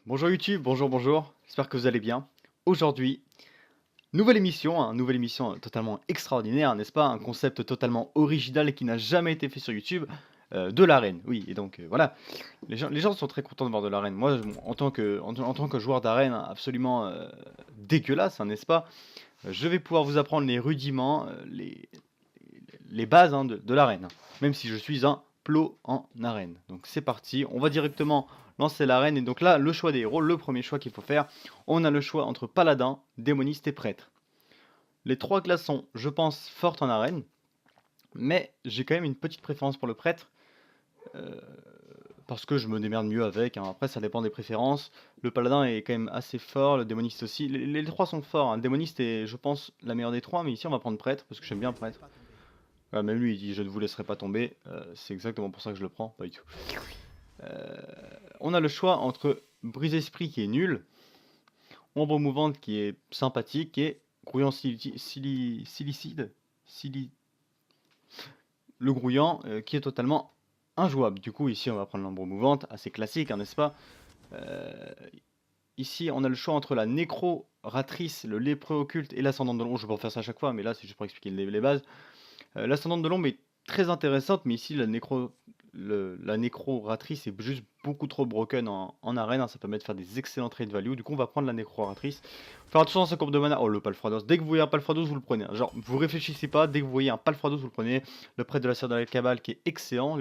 Bonjour YouTube, bonjour, j'espère que vous allez bien. Aujourd'hui, nouvelle émission totalement extraordinaire, n'est-ce pas? Un concept totalement original et qui n'a jamais été fait sur YouTube, de l'arène. Oui, et donc voilà, les gens sont très contents de voir de l'arène. Moi, en tant que joueur d'arène absolument dégueulasse, hein, n'est-ce pas? Je vais pouvoir vous apprendre les rudiments, les bases hein, de l'arène, même si je suis un plot en arène. Donc c'est parti, on va directement lancer l'arène. Et donc là, le choix des héros, le premier choix qu'il faut faire, on a le choix entre paladin, démoniste et prêtre. Les trois classes sont, je pense, fortes en arène, mais j'ai quand même une petite préférence pour le prêtre, euh, parce que je me démerde mieux avec, hein. Après ça dépend des préférences. Le paladin est quand même assez fort, le démoniste aussi. Les trois sont forts, hein. Le démoniste est, je pense, la meilleure des trois, mais ici on va prendre prêtre, parce que j'aime bien prêtre. Même lui, il dit je ne vous laisserai pas tomber. C'est exactement pour ça que je le prends, pas du tout. Euh, on a le choix entre Brise-Esprit qui est nul, Ombre Mouvante qui est sympathique et Grouillant Silicide, Sili- le Grouillant qui est totalement injouable. Du coup, ici, on va prendre l'Ombre Mouvante, assez classique, hein, n'est-ce pas? Euh, Ici, on a le choix entre la Nécroratrice, le Lépreux Occulte et l'Ascendant de l'Ombre. Je vais pas faire ça à chaque fois, mais là, c'est juste pour expliquer les bases. L'Ascendante de l'Ombre est très intéressante, mais ici la nécroratrice est juste beaucoup trop broken en arène, hein. Ça permet de faire des excellents trade value. Du coup, on va prendre la nécroratrice. Faire attention à sa courbe de mana. Oh, le Palfrados. Dès que vous voyez un Palfrados, vous le prenez, hein. Genre, vous réfléchissez pas. Dès que vous voyez un Palfrados, vous le prenez. Le prêtre de la sœur de la cabale qui est excellent.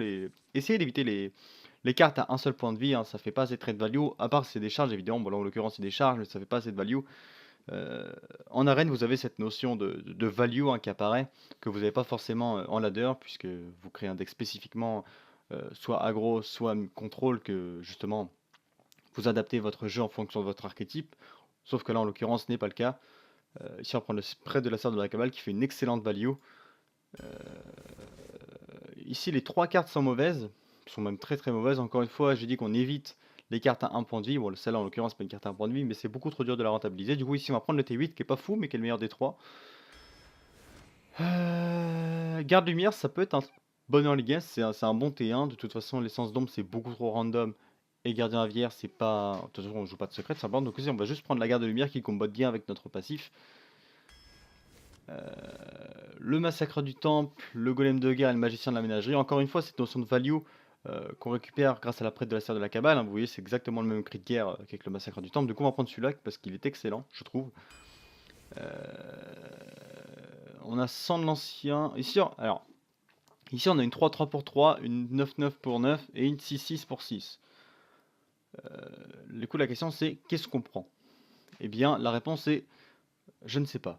Essayez d'éviter les cartes à un seul point de vie, hein. Ça fait pas assez de trade value. À part c'est des charges, évidemment. Bon, là, en l'occurrence, c'est des charges, mais ça fait pas assez de value. Euh, En arène, vous avez cette notion de value hein, qui apparaît, que vous n'avez pas forcément en ladder, puisque vous créez un deck spécifiquement soit aggro, soit contrôle, que justement vous adaptez votre jeu en fonction de votre archétype. Sauf que là, en l'occurrence, ce n'est pas le cas. Ici, on prend le prêtre de la sœur de la cabale qui fait une excellente value. Euh, Ici, les trois cartes sont mauvaises, sont même très très mauvaises. Encore une fois, j'ai dit qu'on évite les cartes à un point de vie. Bon, celle-là en l'occurrence, c'est pas une carte à un point de vie, mais c'est beaucoup trop dur de la rentabiliser. Du coup, ici, on va prendre le T8 qui est pas fou, mais qui est le meilleur des trois. Garde lumière, ça peut être un bon early game, c'est un bon T1. De toute façon, l'essence d'ombre, c'est beaucoup trop random. Et gardien aviaire, c'est pas. De toute façon, on joue pas de secret, simplement. Donc, ici, on va juste prendre la garde de lumière qui combotte bien avec notre passif. Euh, le massacre du temple, le golem de guerre et le magicien de la ménagerie. Encore une fois, cette notion de value qu'on récupère grâce à la prête de la sœur de la cabale, hein. Vous voyez, c'est exactement le même cri de guerre qu'avec le massacre du temple. Du coup, on va prendre celui-là parce qu'il est excellent, je trouve. On a 100 de l'ancien. Ici, on a une 3-3 pour 3, une 9-9 pour 9 et une 6-6 pour 6. Du coup, la question c'est qu'est-ce qu'on prend? Eh bien, la réponse est je ne sais pas.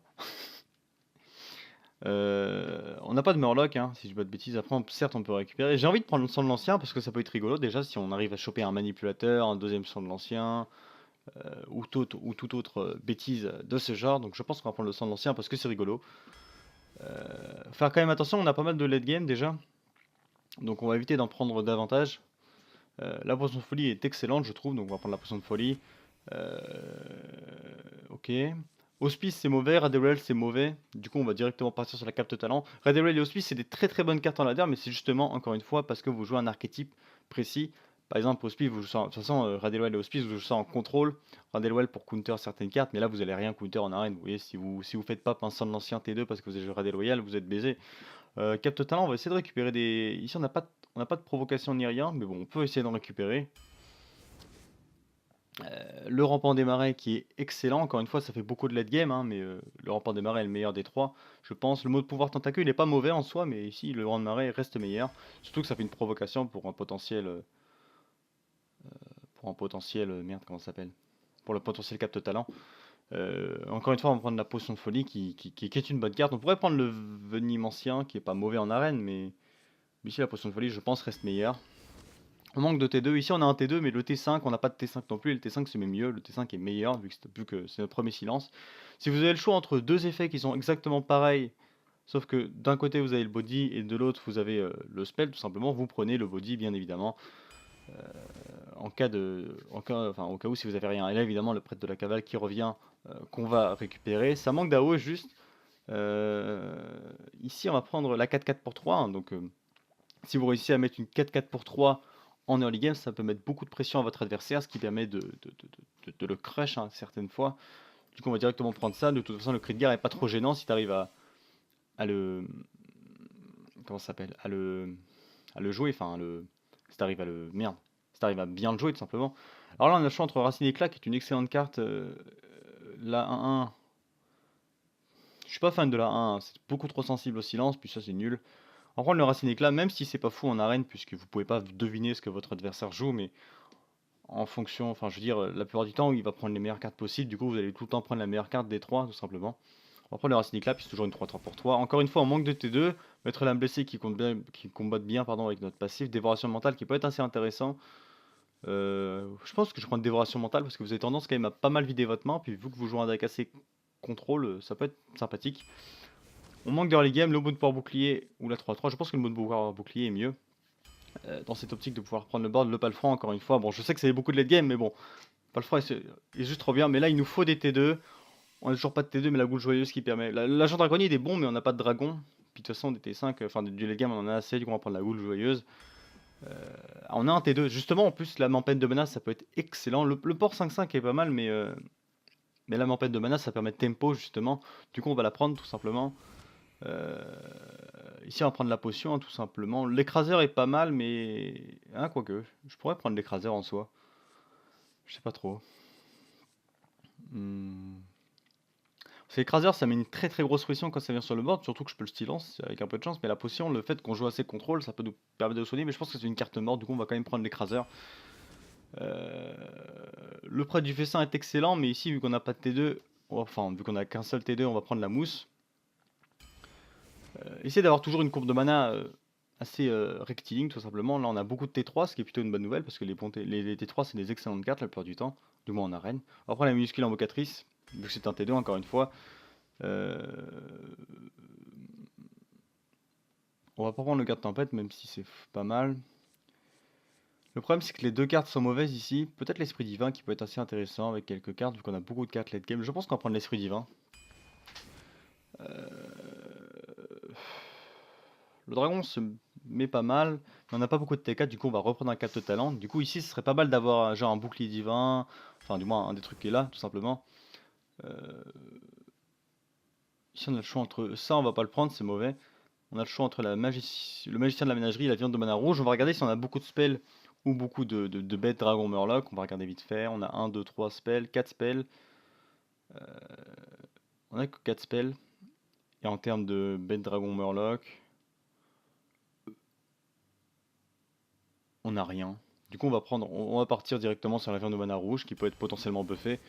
On n'a pas de Murloc, hein, si je dis pas de bêtises. Après, certes, on peut récupérer. J'ai envie de prendre le sang de l'ancien parce que ça peut être rigolo. Déjà, si on arrive à choper un manipulateur, un deuxième sang de l'ancien, ou toute autre bêtise de ce genre. Donc, je pense qu'on va prendre le sang de l'ancien parce que c'est rigolo. Faire quand même attention, on a pas mal de late game déjà. Donc, on va éviter d'en prendre davantage. La potion de folie est excellente, je trouve. Donc, on va prendre la potion de folie. Euh, ok. Hospice c'est mauvais, Raderuel c'est mauvais. Du coup, on va directement partir sur la carte talent. Raderuel et Hospice c'est des très très bonnes cartes en ladder, mais c'est justement, encore une fois, parce que vous jouez un archétype précis. Par exemple, Hospice, vous jouez ça, de toute façon, Raderuel et Hospice, vous jouez ça en contrôle. Raderuel pour counter certaines cartes, mais là vous allez rien counter en arène. Vous voyez, si vous faites pas pinceau de l'ancien T2 parce que vous avez joué Raderuel, vous êtes baisé. Capte talent, on va essayer de récupérer des. Ici, on n'a pas de provocation ni rien, mais bon, on peut essayer d'en récupérer. Le rampant des marais qui est excellent, encore une fois ça fait beaucoup de late game, hein, mais le rampant des marais est le meilleur des trois, je pense. Le mot de pouvoir tentacule il est pas mauvais en soi, mais ici le rampant des marais reste meilleur. Surtout que ça fait une provocation pour un potentiel, merde comment ça s'appelle? Pour le potentiel capte talent. Encore une fois on va prendre la potion de folie qui est une bonne carte. On pourrait prendre le venime ancien qui est pas mauvais en arène, mais ici la potion de folie je pense reste meilleure. On manque de T2. Ici, on a un T2, mais le T5, on n'a pas de T5 non plus. Et le T5, c'est même mieux. Le T5 est meilleur, vu que c'est notre premier silence. Si vous avez le choix entre deux effets qui sont exactement pareils, sauf que d'un côté, vous avez le body et de l'autre, vous avez le spell, tout simplement, vous prenez le body, bien évidemment. Au cas où, si vous avez rien. Et là, évidemment, le prêtre de la cavale qui revient, qu'on va récupérer. Ça manque d'AO, juste. Euh, Ici, on va prendre la 4-4 pour 3, hein. Donc, si vous réussissez à mettre une 4-4 pour 3 en early game, ça peut mettre beaucoup de pression à votre adversaire, ce qui permet de le crush hein, certaines fois. Du coup on va directement prendre ça, de toute façon le cri de guerre est pas trop gênant si tu arrives à le... Comment ça s'appelle? À le jouer, enfin si t'arrives à le... Merde, si t'arrives à bien le jouer tout simplement. Alors là on a le choix entre Racine Éclat qui est une excellente carte, la 1-1. Je suis pas fan de la 1, c'est beaucoup trop sensible au silence, puis ça c'est nul. En prendre le Racine Éclat, même si c'est pas fou en arène, puisque vous pouvez pas deviner ce que votre adversaire joue, mais en fonction, enfin je veux dire, la plupart du temps il va prendre les meilleures cartes possibles, du coup vous allez tout le temps prendre la meilleure carte des trois tout simplement. On va prendre le Racine Éclat, puis c'est toujours une 3-3 pour toi. Encore une fois, on manque de T2, mettre l'âme blessée qui, compte bien, qui combatte bien pardon, avec notre passif, dévoration mentale qui peut être assez intéressant. Je pense que je prends une dévoration mentale parce que vous avez tendance quand même à pas mal vider votre main, puis vu que vous jouez un deck assez contrôle, ça peut être sympathique. On manque de early game, le mode de pouvoir bouclier ou la 3-3. Je pense que le mode de pouvoir bouclier est mieux. Dans cette optique de pouvoir prendre le board, le palefront encore une fois. Bon, je sais que c'est beaucoup de late game, mais bon, palefront est juste trop bien. Mais là, il nous faut des T2. On n'a toujours pas de T2, mais la goule joyeuse qui permet. L'agent dragonnier il est bon, mais on n'a pas de dragon. Puis de toute façon, des T5, enfin du late game, on en a assez. Du coup, on va prendre la goule joyeuse. On a un T2. Justement, en plus, la m'empêne de mana, ça peut être excellent. Le port 5-5 est pas mal, mais la m'empêne de mana, ça permet de tempo, justement. Du coup, on va la prendre, tout simplement. Euh, Ici, on va prendre la potion, hein, tout simplement. L'écraseur est pas mal, mais... Hein, quoique. Je pourrais prendre l'écraseur en soi. Je sais pas trop. Hmm. Parce que l'écraseur, ça met une très très grosse pression quand ça vient sur le board, surtout que je peux le silence avec un peu de chance. Mais la potion, le fait qu'on joue assez contrôle, ça peut nous permettre de soigner. Mais je pense que c'est une carte morte, du coup, on va quand même prendre l'écraseur. Euh, Le prêt du fessin est excellent, mais ici, vu qu'on n'a pas de T2, enfin, vu qu'on a qu'un seul T2, on va prendre la mousse. Essayez d'avoir toujours une courbe de mana assez rectiligne tout simplement. Là on a beaucoup de T3, ce qui est plutôt une bonne nouvelle parce que les T3 c'est des excellentes cartes la plupart du temps, du moins en arène. Après la minuscule invocatrice, vu que c'est un T2 encore une fois. Euh, On va pas prendre le garde tempête même si c'est pas mal. Le problème c'est que les deux cartes sont mauvaises ici. Peut-être l'esprit divin qui peut être assez intéressant avec quelques cartes vu qu'on a beaucoup de cartes late game. Je pense qu'on va prendre l'esprit divin. Le dragon se met pas mal, mais on n'a pas beaucoup de T4, du coup on va reprendre un 4 de talent. Du coup ici ce serait pas mal d'avoir genre un bouclier divin, enfin du moins un des trucs qui est là tout simplement. Euh, Ici on a le choix entre ça, on va pas le prendre, c'est mauvais. On a le choix entre le magicien de la ménagerie et la viande de mana rouge. On va regarder si on a beaucoup de spells ou beaucoup de bêtes dragon murloc. On va regarder vite fait. On a 1, 2, 3 spells, 4 spells. On a que 4 spells. Et en termes de bêtes dragon murloc, on n'a rien. Du coup, on va partir directement sur la viande de mana rouge qui peut être potentiellement buffée.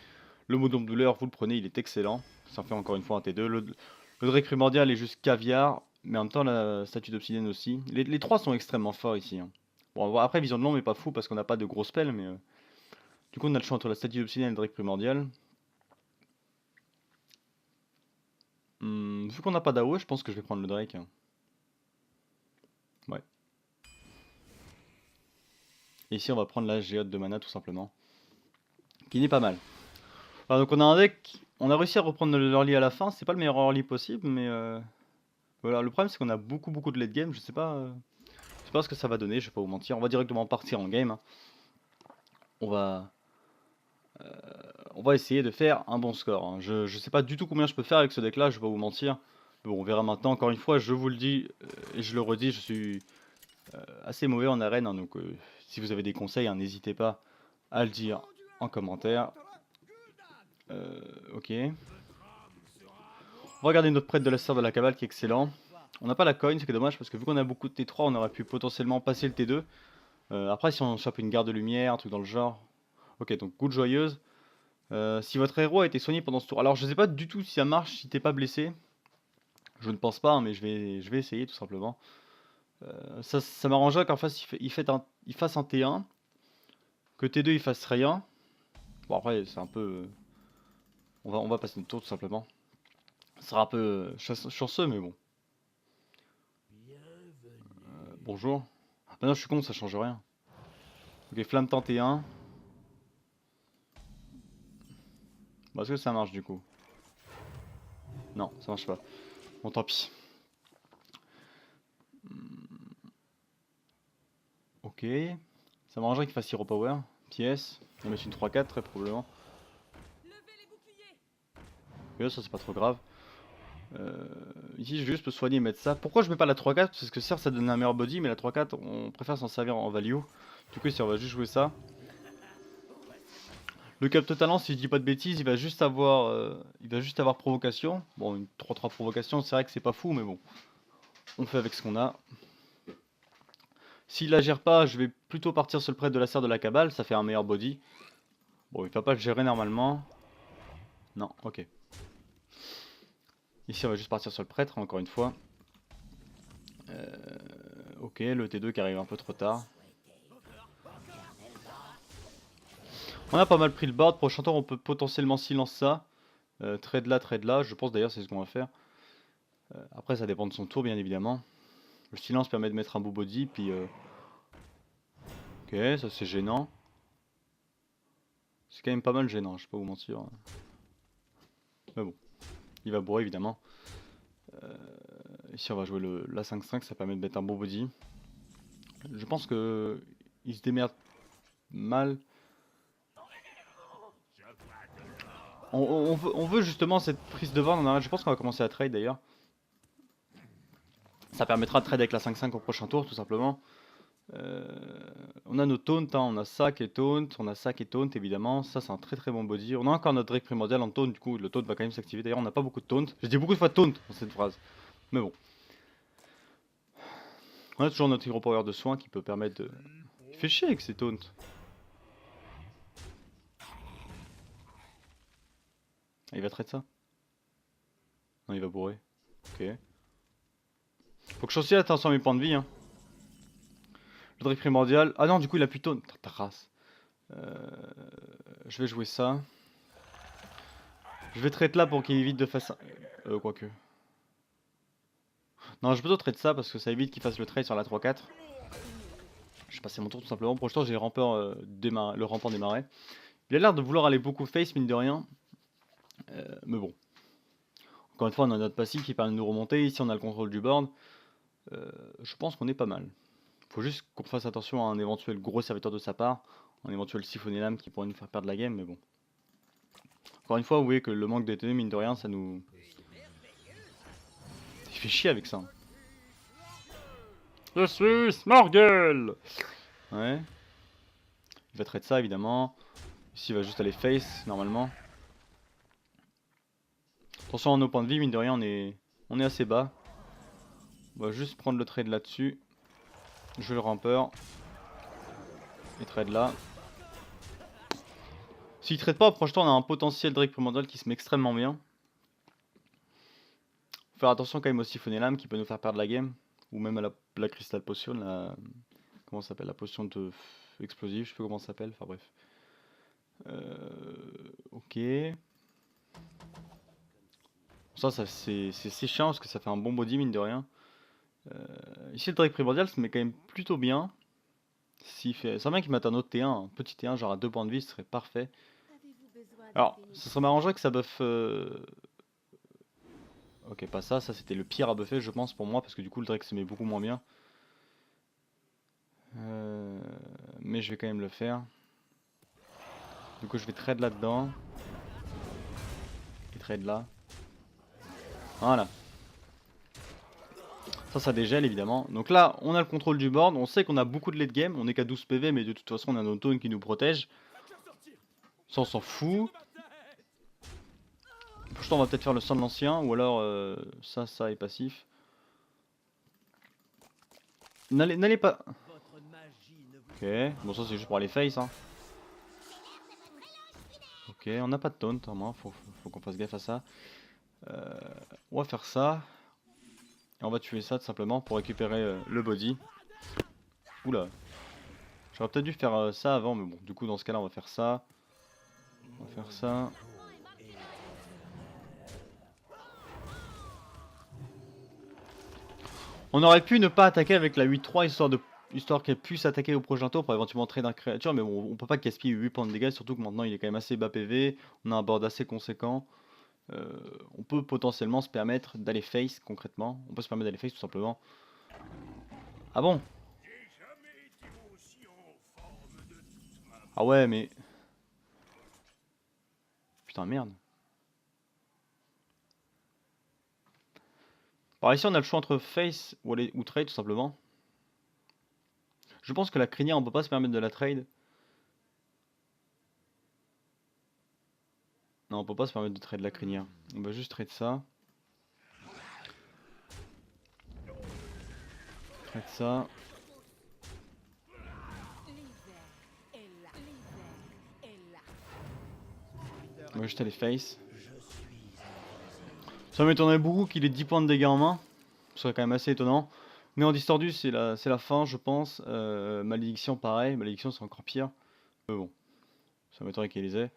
Le mot douleur, vous le prenez, il est excellent. Ça fait encore une fois un T2. Le Drake primordial est juste caviar, mais en même temps la statue d'obsidienne aussi. Les trois sont extrêmement forts ici, hein. Bon, après, vision de l'ombre est pas fou parce qu'on n'a pas de gros spells, mais du coup, on a le choix entre la statue d'obsidienne et le Drake primordial. Vu qu'on n'a pas d'AOE, je pense que je vais prendre le Drake, hein. Ouais. Et ici, on va prendre la géote de mana tout simplement, qui n'est pas mal. Alors, donc on a un deck, on a réussi à reprendre le early à la fin, c'est pas le meilleur early possible, mais voilà, le problème c'est qu'on a beaucoup de late game, je sais pas ce que ça va donner, je vais pas vous mentir, on va directement partir en game, hein. On va, on va essayer de faire un bon score, hein. Je sais pas du tout combien je peux faire avec ce deck là, je vais pas vous mentir. Bon, on verra maintenant, encore une fois, je vous le dis, et je le redis, je suis assez mauvais en arène, hein, donc si vous avez des conseils, hein, n'hésitez pas à le dire en commentaire. Ok. On va regarder notre prêtre de la sœur de la cabale qui est excellent. On n'a pas la coin, c'est dommage parce que vu qu'on a beaucoup de T3, on aurait pu potentiellement passer le T2. Après, si on chope une garde de lumière, un truc dans le genre. Ok, donc goutte joyeuse. Si votre héros a été soigné pendant ce tour. Alors, je sais pas du tout si ça marche si t'es pas blessé. Je ne pense pas, hein, mais je vais essayer tout simplement. Ça m'arrangerait qu'en face il fasse un T1, que T2 il fasse rien. Bon, après, c'est un peu. On va passer notre tour tout simplement. Ça sera un peu chanceux, mais bon. Bonjour. Ah non, je suis con, ça change rien. Ok, flamme tentée 1. Bah, est-ce que ça marche du coup? Non, ça marche pas. Bon, tant pis. Ok. Ça m'arrangerait qu'il fasse Hero Power. Pièce. On va mettre une 3-4 très probablement. Ok, ça c'est pas trop grave. Ici je vais juste me soigner et mettre ça. Pourquoi je mets pas la 3-4? Parce que certes ça donne un meilleur body, mais la 3-4 on préfère s'en servir en value. Du coup si on va juste jouer ça. Le capte talent, si je dis pas de bêtises, il va juste avoir provocation. Bon, une 3-3 provocation, c'est vrai que c'est pas fou, mais bon, on fait avec ce qu'on a. S'il la gère pas, je vais plutôt partir sur le prêtre de la serre de la cabale, ça fait un meilleur body. Bon, il va pas le gérer normalement. Non, ok. Ici, on va juste partir sur le prêtre, encore une fois. Ok, le T2 qui arrive un peu trop tard. On a pas mal pris le board. Prochain tour, on peut potentiellement silence ça. Trade là. Je pense d'ailleurs c'est ce qu'on va faire. Après, ça dépend de son tour, bien évidemment. Le silence permet de mettre un beau body, puis... Ok, ça c'est gênant. C'est quand même pas mal gênant, je vais pas vous mentir. Mais bon, il va bourrer évidemment. Ici on va jouer la 5-5, ça permet de mettre un beau body. Je pense que il se démerde mal. On veut justement cette prise de vent. Je pense qu'on va commencer à trade d'ailleurs. Ça permettra de trade avec la 5-5 au prochain tour tout simplement. On a nos taunts, hein. On a sac et taunt, on a sac et taunt évidemment. Ça c'est un très très bon body. On a encore notre Drake primordial en taunt, du coup le taunt va quand même s'activer. D'ailleurs on n'a pas beaucoup de taunt. J'ai dit beaucoup de fois taunt dans cette phrase. Mais bon. On a toujours notre hero power de soin qui peut permettre de... Il fait chier avec ses taunts. Ah, il va traiter ça? Non, il va bourrer. Ok. Faut que je sois aussi attention à mes points de vie. Hein. Le Drake primordial. Ah non, du coup il a plus taunt. Ta race. Je vais jouer ça. Je vais trade là pour qu'il évite de faire... quoique. Non, je vais plutôt trade ça parce que ça évite qu'il fasse le trade sur la 3-4. Je vais passer mon tour tout simplement. Pour l'instant, j'ai le rampant démarré. Il a l'air de vouloir aller beaucoup face, mine de rien. Mais bon. Encore une fois, on a notre passif qui permet de nous remonter. Ici, on a le contrôle du board. Je pense qu'on est pas mal. Faut juste qu'on fasse attention à un éventuel gros serviteur de sa part. Un éventuel siphonner l'âme qui pourrait nous faire perdre la game, mais bon. Encore une fois, vous voyez que le manque d'étonné, mine de rien, ça nous... Il fait chier avec ça. Je suis Smorgel. Ouais. Il va traiter ça, évidemment. Ici, il va juste aller face, normalement. Attention à nos points de vie, mine de rien, on est assez bas. On va juste prendre le trade là-dessus. Je le rampeur. Et trade là. S'il trade pas, franchement, on a un potentiel Drake primordial qui se met extrêmement bien. Faut faire attention quand même au siphonner l'âme qui peut nous faire perdre la game. Ou même à la crystal potion, la... Comment ça s'appelle? La potion de explosive, je sais pas comment ça s'appelle, enfin bref. Ok. Ça c'est chiant parce que ça fait un bon body mine de rien. Ici le Drake primordial se met quand même plutôt bien. C'est bien qu'il mette un autre T1, un petit T1 genre à 2 points de vie, ce serait parfait. Alors, ça serait m'arrangerait que ça buff... Ok, pas ça, ça c'était le pire à buffer je pense pour moi parce que du coup le Drake se met beaucoup moins bien. Mais je vais quand même le faire. Du coup je vais trade là-dedans. Et trade là. Voilà. Ça dégèle évidemment. Donc là, on a le contrôle du board. On sait qu'on a beaucoup de late game. On est qu'à 12 PV, mais de toute façon, on a notre taunt qui nous protège. Ça, on s'en fout. Pourtant, on va peut-être faire le sang de l'ancien. Ou alors, ça est passif. N'allez pas... Ok, bon ça c'est juste pour aller face. Hein. Ok, on n'a pas de taunt, hein. Faut qu'on fasse gaffe à ça. On va faire ça. Et on va tuer ça tout simplement pour récupérer le body. Oula. J'aurais peut-être dû faire ça avant, mais bon, du coup dans ce cas-là on va faire ça. On va faire ça. On aurait pu ne pas attaquer avec la 8-3 histoire qu'elle puisse attaquer au prochain tour pour éventuellement trade un créature, mais bon, on peut pas gaspiller 8 points de dégâts, surtout que maintenant il est quand même assez bas PV, on a un board assez conséquent. On peut potentiellement se permettre d'aller face concrètement, on peut se permettre d'aller face tout simplement. Ah bon? Ah ouais mais... Putain merde. Par ici, on a le choix entre face ou trade, tout simplement. Je pense que la crinière, on peut pas se permettre de la trade. Non, on peut pas se permettre de trade la crinière. On va juste trade ça. Trade ça. On va juste aller face. Ça m'étonnerait beaucoup qu'il ait 10 points de dégâts en main. Ce serait quand même assez étonnant. Mais en distordu, c'est la fin, je pense. Malédiction, pareil. Malédiction, c'est encore pire. Mais bon, ça m'étonnerait qu'il les ait.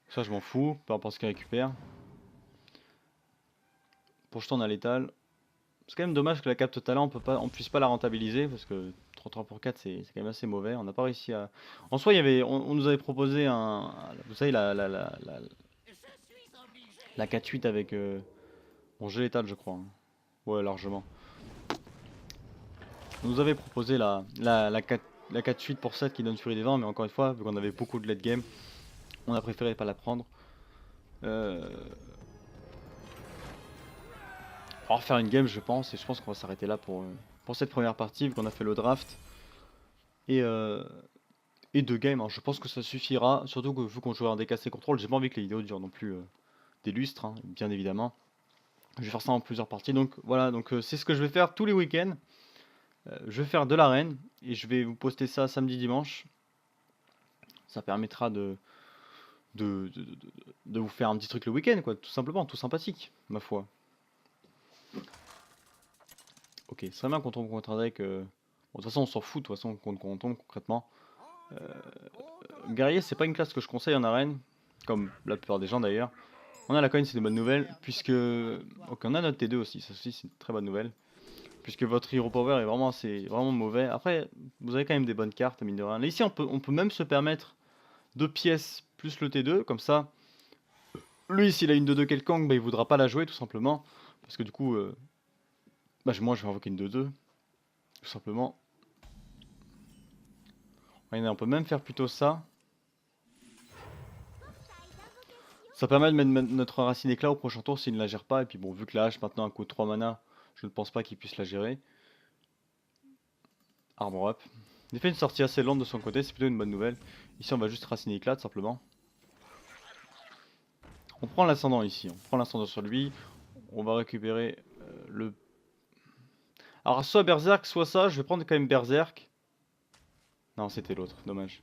Ça, je m'en fous, peu importe ce qu'il récupère. Pour jeter, on a létal. C'est quand même dommage que la cape talent, on puisse pas la rentabiliser. Parce que 33 pour 4, c'est quand même assez mauvais. On n'a pas réussi à. En soi, on nous avait proposé un. Vous savez, la 4-8 avec. Bon, j'ai létal, je crois, hein. Ouais, largement. On nous avait proposé la 4-8 pour 7 qui donne Furie des Vents, mais encore une fois, vu qu'on avait beaucoup de late game, on a préféré pas la prendre. On va refaire une game, je pense, et je pense qu'on va s'arrêter là pour cette première partie, vu qu'on a fait le draft. Et 2 games, hein. Je pense que ça suffira, surtout que vu qu'on joue en DKC contrôle, j'ai pas envie que les vidéos durent non plus des lustres, hein, bien évidemment. Je vais faire ça en plusieurs parties, donc voilà, donc c'est ce que je vais faire tous les week-ends. Je vais faire de l'arène, et je vais vous poster ça samedi, dimanche. Ça permettra de vous faire un petit truc le week-end, quoi, tout simplement, tout sympathique, ma foi. Ok, c'est bien qu'on tombe contre un deck. Bon, de toute façon, on s'en fout, de toute façon, contre on tombe concrètement. Guerrier, c'est pas une classe que je conseille en arène, comme la plupart des gens d'ailleurs. On a la coin, c'est une bonne nouvelle, puisque. Ok, on a notre T2 aussi, ça aussi, c'est une très bonne nouvelle. Puisque votre Hero Power est vraiment mauvais. Après, vous avez quand même des bonnes cartes, mine de rien. Là, ici, on peut même se permettre 2 pièces plus le T2, comme ça. Lui, s'il a une 2-2 quelconque, bah, il voudra pas la jouer, tout simplement. Parce que du coup, bah, moi, je vais invoquer une 2-2, tout simplement. Regardez, on peut même faire plutôt ça. Ça permet de mettre notre racine éclat au prochain tour s'il ne la gère pas. Et puis bon, vu que la hache maintenant a coût 3 mana, je ne pense pas qu'il puisse la gérer. Armor up. Il a fait une sortie assez lente de son côté, c'est plutôt une bonne nouvelle. Ici on va juste racine éclat tout simplement. On prend l'ascendant ici, on prend l'ascendant sur lui. On va récupérer le... Alors soit Berserk, soit ça, je vais prendre quand même Berserk. Non, c'était l'autre, dommage.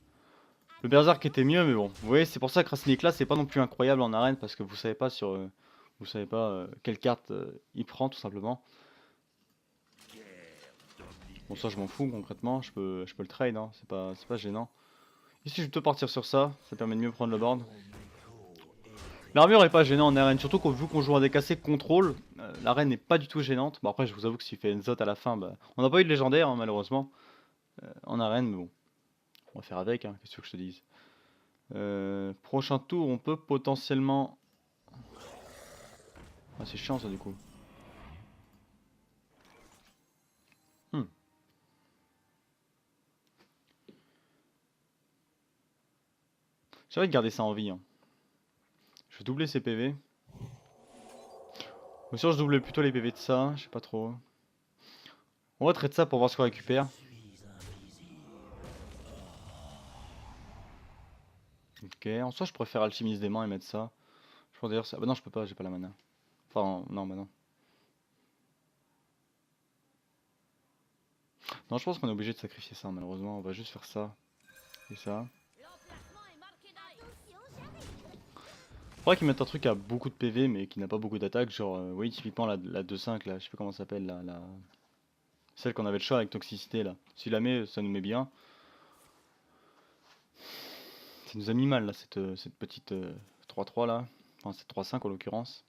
Le Berserk était mieux, mais bon. Vous voyez, c'est pour ça que Racine Éclat, c'est pas non plus incroyable en arène, parce que vous savez pas quelle carte il prend, tout simplement. Bon, ça, je m'en fous, concrètement. Je peux le trade, hein. C'est pas gênant. Ici, je peux partir sur ça. Ça permet de mieux prendre le board. L'armure est pas gênante en arène, surtout vu qu'on joue en DKC contrôle. L'arène n'est pas du tout gênante. Bon, après, je vous avoue que s'il fait une zot à la fin, bah, on n'a pas eu de légendaire, hein, malheureusement. En arène, mais bon. On va faire avec, hein. Qu'est-ce que je te dise. Prochain tour, on peut potentiellement... Ah, c'est chiant ça du coup. Hmm. J'ai envie de garder ça en vie, hein. Je vais doubler ses PV. Ou sûr je double plutôt les PV de ça, je sais pas trop. On va traiter ça pour voir ce qu'on récupère. Ok, en soi je préfère alchimiste des mains et mettre ça. Je pense d'ailleurs ça... Bah non je peux pas, j'ai pas la mana. Enfin non, bah non. Non je pense qu'on est obligé de sacrifier ça malheureusement, on va juste faire ça. Et ça. Faudrait qu'ils mettent un truc à beaucoup de PV mais qui n'a pas beaucoup d'attaque, genre oui typiquement la 2-5 là, je sais pas comment ça s'appelle là. Celle qu'on avait le choix avec toxicité là. Si la met, ça nous met bien. Ça nous a mis mal là, cette petite 3-3 là. Enfin, cette 3-5 en l'occurrence.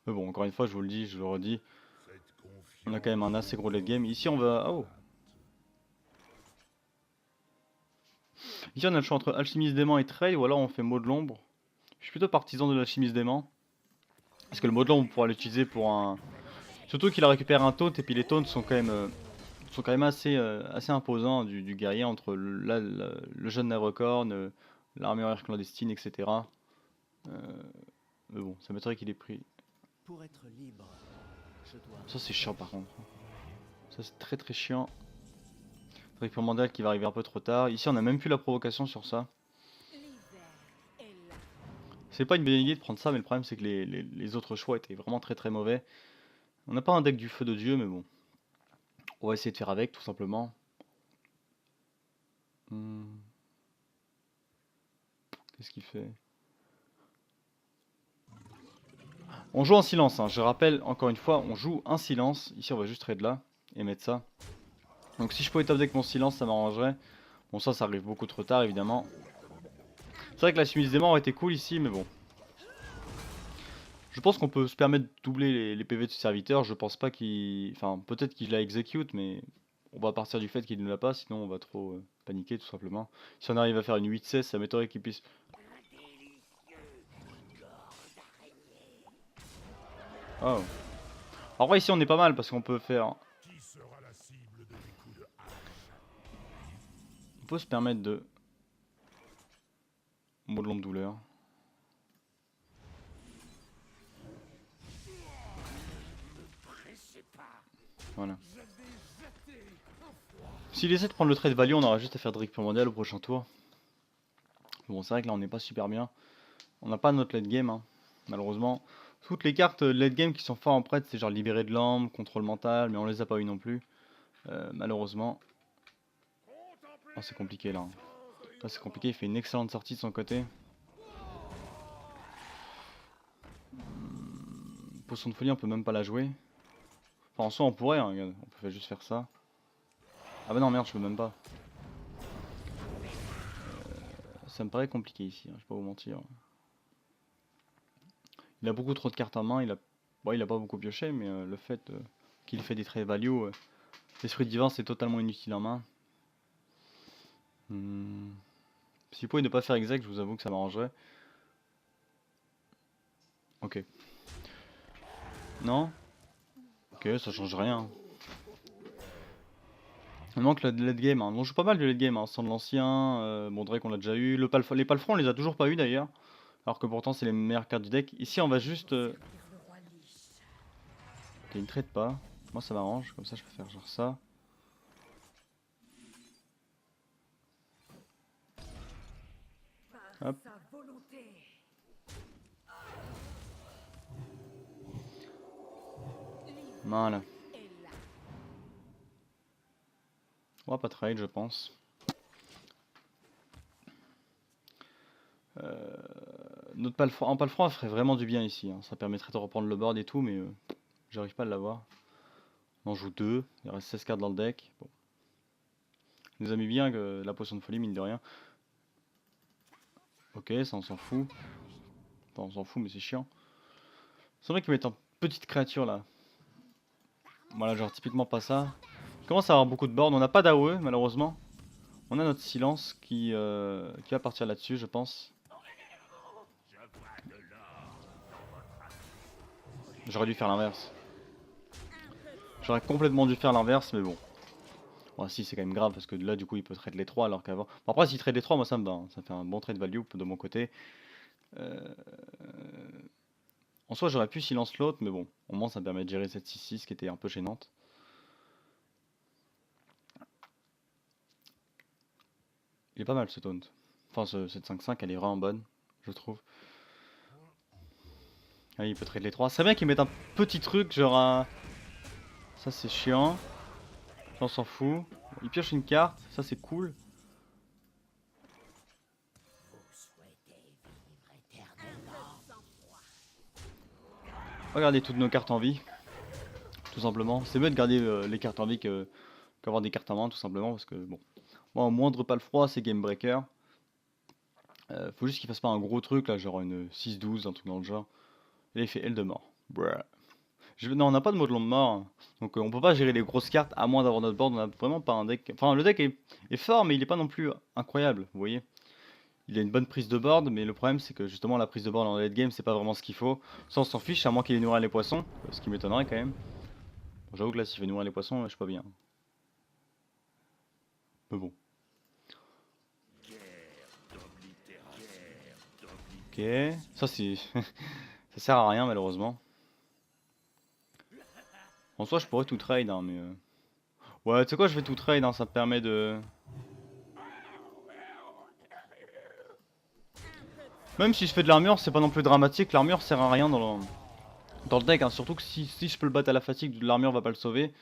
Mais bon, encore une fois, je vous le dis, je le redis. On a quand même un assez gros late game. Ici, on va. Oh! Ici, on a le choix entre Alchimiste d'aimant et Trade, ou alors on fait Mot de l'ombre. Je suis plutôt partisan de l'Alchimiste d'aimant. Parce que le Mot de l'ombre, on pourra l'utiliser pour un. Surtout qu'il a récupéré un taunt, et puis les taunts sont quand même assez imposants du guerrier entre le jeune Narecorn, l'armure clandestine, etc. Mais bon, ça m'étonnerait qu'il ait pris. Pour être libre, je dois... Ça c'est chiant par contre. Ça c'est très très chiant. Drake Primordial qui va arriver un peu trop tard. Ici on a même plus la provocation sur ça. C'est pas une bonne idée de prendre ça, mais le problème c'est que les autres choix étaient vraiment très très mauvais. On n'a pas un deck du feu de Dieu, mais bon. On va essayer de faire avec tout simplement. Hmm. Qu'est-ce qu'il fait? On joue en silence, hein. Je rappelle encore une fois, on joue un silence. Ici on va juste trade là et mettre ça. Donc si je pouvais top deck mon silence, ça m'arrangerait. Bon ça arrive beaucoup trop tard évidemment. C'est vrai que la chemise des morts aurait été cool ici, mais bon. Je pense qu'on peut se permettre de doubler les PV de ce serviteur. Je pense pas qu'il... Enfin, peut-être qu'il la execute, mais on va partir du fait qu'il ne l'a pas, sinon on va trop paniquer tout simplement. Si on arrive à faire une 8-16, ça m'étonnerait qu'il puisse... Oh. En vrai ici on est pas mal parce qu'on peut faire... On peut se permettre de... Modelon de douleur. Voilà. S'il essaie de prendre le trade value, on aura juste à faire Drake Primordial au prochain tour. Bon, c'est vrai que là on n'est pas super bien. On n'a pas notre late game, hein, malheureusement. Toutes les cartes late game qui sont fortes en prête, c'est genre libérer de l'âme, contrôle mental, mais on les a pas eu non plus. Malheureusement. Oh, c'est compliqué là. Là c'est compliqué, il fait une excellente sortie de son côté. Potion de folie, on peut même pas la jouer. Enfin, en soi, on pourrait, hein, regarde. On peut juste faire ça. Ah bah non, merde, je peux même pas. Ça me paraît compliqué ici, hein, je vais pas vous mentir. Il a beaucoup trop de cartes en main, bon, il a pas beaucoup pioché, mais le fait qu'il fait des trade value, l'esprit divin c'est totalement inutile en main. Si vous pouvez ne pas faire exact, je vous avoue que ça m'arrangerait. Ok. Non. Ok, ça change rien. Il manque le late game, hein. On joue pas mal du late game, hein. Sans de l'ancien, bon Drake on l'a déjà eu. Les palefrons on les a toujours pas eu d'ailleurs. Alors que pourtant c'est les meilleures cartes du deck. Ici on va juste... Ok, il ne traite pas. Moi ça m'arrange, comme ça je peux faire genre ça. Hop. Voilà. On va pas trade je pense. Notre palefront, un palefront ferait vraiment du bien ici, hein. Ça permettrait de reprendre le board et tout, mais j'arrive pas à l'avoir. On en joue 2, il reste 16 cartes dans le deck. Bon. Il nous a mis bien que la potion de folie, mine de rien. Ok, ça on s'en fout. Enfin, on s'en fout, mais c'est chiant. C'est vrai qu'ils mettent en petite créature là. Voilà, genre typiquement pas ça. Il commence à avoir beaucoup de boards. On n'a pas d'AOE, malheureusement. On a notre silence qui va partir là-dessus, je pense. J'aurais dû faire l'inverse. J'aurais complètement dû faire l'inverse, mais bon. Bon, si, c'est quand même grave parce que là, du coup, il peut trade les 3 alors qu'avant. Bon, après, s'il trade les 3, moi ça me va, hein. Ça fait un bon trade value de mon côté. En soi, j'aurais pu silence l'autre, mais bon, au moins ça me permet de gérer cette 6-6 qui était un peu gênante. Il est pas mal ce taunt. Enfin, cette 5-5, elle est vraiment bonne, je trouve. Ah, il peut trade les 3. C'est bien qu'ils mettent un petit truc, genre un... Ça, c'est chiant. On s'en fout. Il pioche une carte, ça c'est cool. Regardez toutes nos cartes en vie, tout simplement. C'est mieux de garder les cartes en vie qu'avoir des cartes en main, tout simplement, parce que bon. Moi, au moindre pas le froid, c'est game breaker. Faut juste qu'il fasse pas un gros truc, là, genre une 6-12, un truc dans le genre. Et là, il fait L de mort. Bruh. Non, on n'a pas de modelon de mort, hein. Donc on peut pas gérer les grosses cartes à moins d'avoir notre board. On a vraiment pas un deck. Enfin, le deck est fort, mais il est pas non plus incroyable, vous voyez. Il a une bonne prise de board, mais le problème c'est que justement la prise de board en late game c'est pas vraiment ce qu'il faut. Ça on s'en fiche, à moins qu'il ait nourrir les poissons, ce qui m'étonnerait quand même. Bon, j'avoue que là s'il fait nourrir les poissons, je suis pas bien. Mais bon. Ok, ça c'est... ça sert à rien malheureusement. En soi, je pourrais tout trade, hein, mais... Ouais, tu sais quoi, je vais tout trade, hein, ça me permet de... Même si je fais de l'armure, c'est pas non plus dramatique, l'armure sert à rien dans le deck, hein. Surtout que si je peux le battre à la fatigue, l'armure va pas le sauver.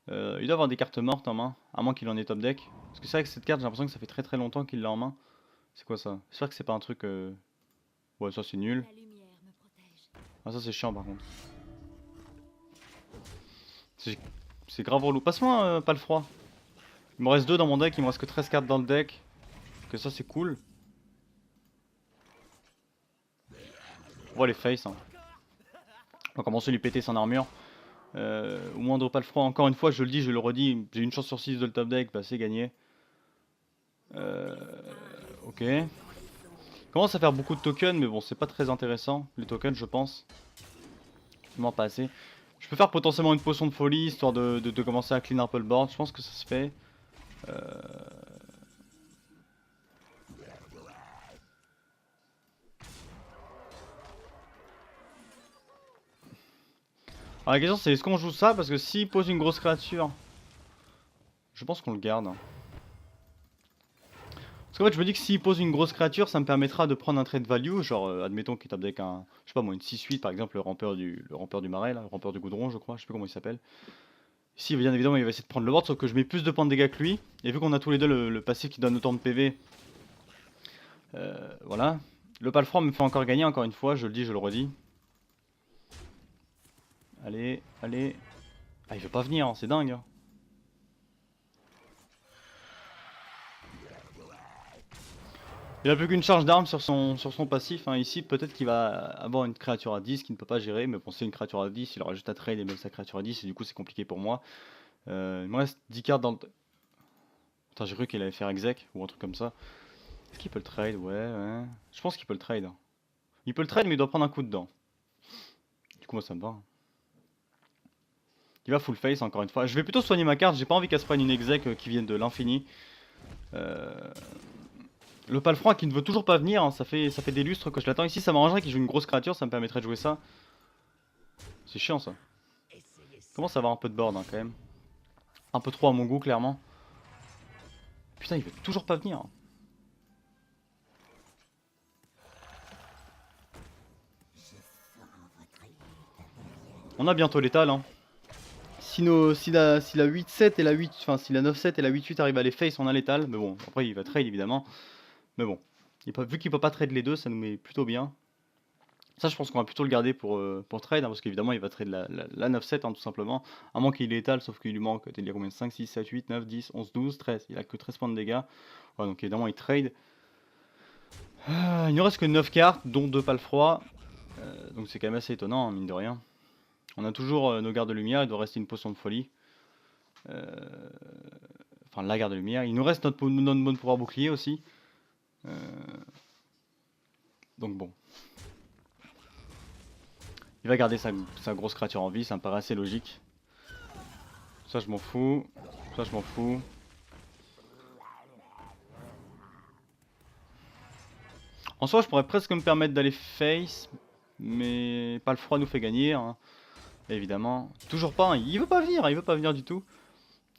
Il doit avoir des cartes mortes en main, à moins qu'il en ait top deck. Parce que c'est vrai que cette carte, j'ai l'impression que ça fait très très longtemps qu'il l'a en main. C'est quoi ça? J'espère que c'est pas un truc... Ouais, ça c'est nul. La lumière me protège. Ah, ça c'est chiant par contre. C'est c'est grave relou. Passe-moi pas le froid. Il me reste 2 dans mon deck, il me reste que 13 cartes dans le deck. Que ça c'est cool. On va les face, hein. On va commencer à lui péter son armure. Au moindre pas le froid, encore une fois, je le dis, je le redis, j'ai une chance sur 6 de le top deck, bah c'est gagné. Ok. Il commence à faire beaucoup de tokens, mais bon, c'est pas très intéressant, les tokens, je pense. Vraiment pas assez. Je peux faire potentiellement une potion de folie, histoire de commencer à clean un peu le board, je pense que ça se fait. Alors la question c'est est-ce qu'on joue ça? Parce que s'il pose une grosse créature, je pense qu'on le garde, hein. Parce qu'en fait je me dis que s'il pose une grosse créature, ça me permettra de prendre un trade value, genre admettons qu'il tape avec un, je sais pas moi, une 6-8 par exemple, le rampeur du marais, là, le rampeur du goudron je crois, je sais plus comment il s'appelle. Ici bien évidemment il va essayer de prendre le board, sauf que je mets plus de points de dégâts que lui, et vu qu'on a tous les deux le passif qui donne autant de PV, voilà. Le palefroid me fait encore gagner, encore une fois, je le dis, je le redis. Allez, allez. Ah il veut pas venir, hein, c'est dingue, hein. Il a plus qu'une charge d'armes sur son passif, hein. Ici peut-être qu'il va avoir une créature à 10 qu'il ne peut pas gérer, mais bon c'est une créature à 10, il aura juste à trade et mettre sa créature à 10 et du coup c'est compliqué pour moi. Il me reste 10 cartes dans le... Putain j'ai cru qu'il allait faire exec ou un truc comme ça. Est-ce qu'il peut le trade? Ouais, ouais. Je pense qu'il peut le trade. Il peut le trade mais il doit prendre un coup dedans. Du coup moi ça me va. Il va full face encore une fois. Je vais plutôt soigner ma carte, j'ai pas envie qu'elle se prenne une exec qui vienne de l'infini. Le palefroid qui ne veut toujours pas venir, hein, ça fait des lustres que je l'attends. Ici ça m'arrangerait qu'il joue une grosse créature, ça me permettrait de jouer ça. C'est chiant ça. Commence à avoir un peu de board, hein, quand même. Un peu trop à mon goût clairement. Putain il veut toujours pas venir, hein. On a bientôt l'étal, hein. Si la 8-7 et la 8, enfin si la 9-7 et la 8-8 arrivent à les face, on a l'étal. Mais bon, après il va trade évidemment. Mais bon, vu qu'il peut pas trade les deux, ça nous met plutôt bien. Ça je pense qu'on va plutôt le garder pour trade, hein, parce qu'évidemment il va trade la 9-7, hein, tout simplement. À moins qu'il ait l'étal, sauf qu'il lui manque, il y a combien? 5, 6, 7, 8, 9, 10, 11, 12, 13. Il a que 13 points de dégâts. Ouais, donc évidemment il trade. Il ne reste que 9 cartes, dont 2 palefroids. Donc c'est quand même assez étonnant, hein, mine de rien. On a toujours nos gardes de lumière, il doit rester une potion de folie. Enfin la garde de lumière. Il nous reste notre bonne pouvoir bouclier aussi. Donc bon. Il va garder sa grosse créature en vie, ça me paraît assez logique. Ça je m'en fous. Ça je m'en fous. En soi je pourrais presque me permettre d'aller face. Mais pas le froid nous fait gagner, hein. Évidemment. Toujours pas, hein. Il veut pas venir du tout.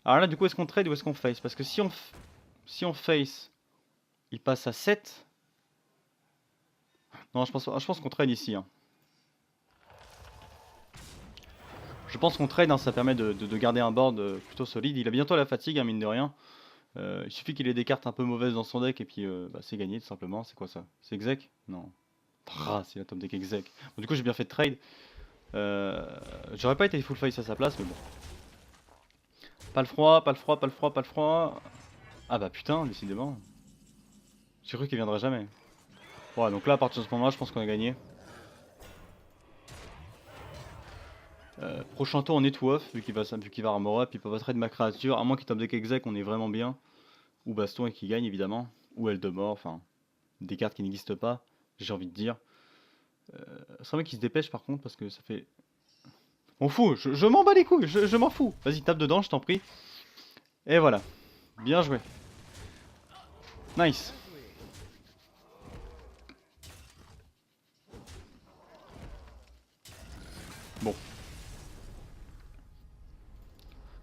Alors là du coup est-ce qu'on trade ou est-ce qu'on face? Parce que si on face, il passe à 7. Non je pense qu'on trade ici, hein. Je pense qu'on trade, hein, ça permet de garder un board plutôt solide. Il a bientôt la fatigue, hein, mine de rien. Il suffit qu'il ait des cartes un peu mauvaises dans son deck et puis bah, c'est gagné tout simplement. C'est quoi ça? C'est exec? Non. Ah, c'est la top deck exec. Bon, du coup j'ai bien fait de trade. J'aurais pas été full face à sa place, mais bon. Pas le froid, pas le froid, pas le froid, pas le froid. Ah bah putain, décidément. J'ai cru qu'il viendrait jamais. Ouais, donc là à partir de ce moment-là, je pense qu'on a gagné. Prochain tour on est tout off, vu qu'il va armor up, il peut pas trade ma créature, à moins qu'il top deck exec, on est vraiment bien. Ou baston et qu'il gagne évidemment. Ou Eldemort, enfin des cartes qui n'existent pas, j'ai envie de dire. C'est vrai qu'il se dépêche par contre parce que ça fait... On fout, je m'en bats les couilles, je m'en fous. Vas-y tape dedans, je t'en prie. Et voilà, bien joué. Nice. Bon.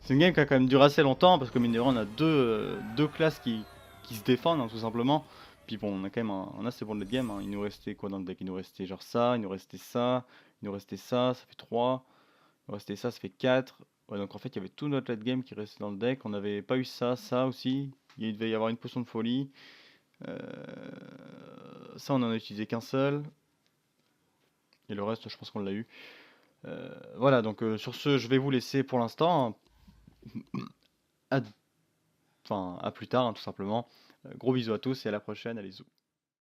C'est une game qui a quand même duré assez longtemps parce que mine de rien, on a deux classes qui se défendent hein, tout simplement. Puis bon, on a quand même un assez bon late game. Hein. Il nous restait quoi dans le deck? Il nous restait genre ça, il nous restait ça, il nous restait ça fait 3. Il nous restait ça fait 4. Ouais, donc en fait, il y avait tout notre late game qui restait dans le deck. On n'avait pas eu ça, ça aussi. Il devait y avoir une potion de folie. Euh, Ça, on en a utilisé qu'un seul. Et le reste, je pense qu'on l'a eu. Voilà, donc sur ce, je vais vous laisser pour l'instant. À, enfin, à plus tard, hein, tout simplement. Gros bisous à tous et à la prochaine. Allez, zou.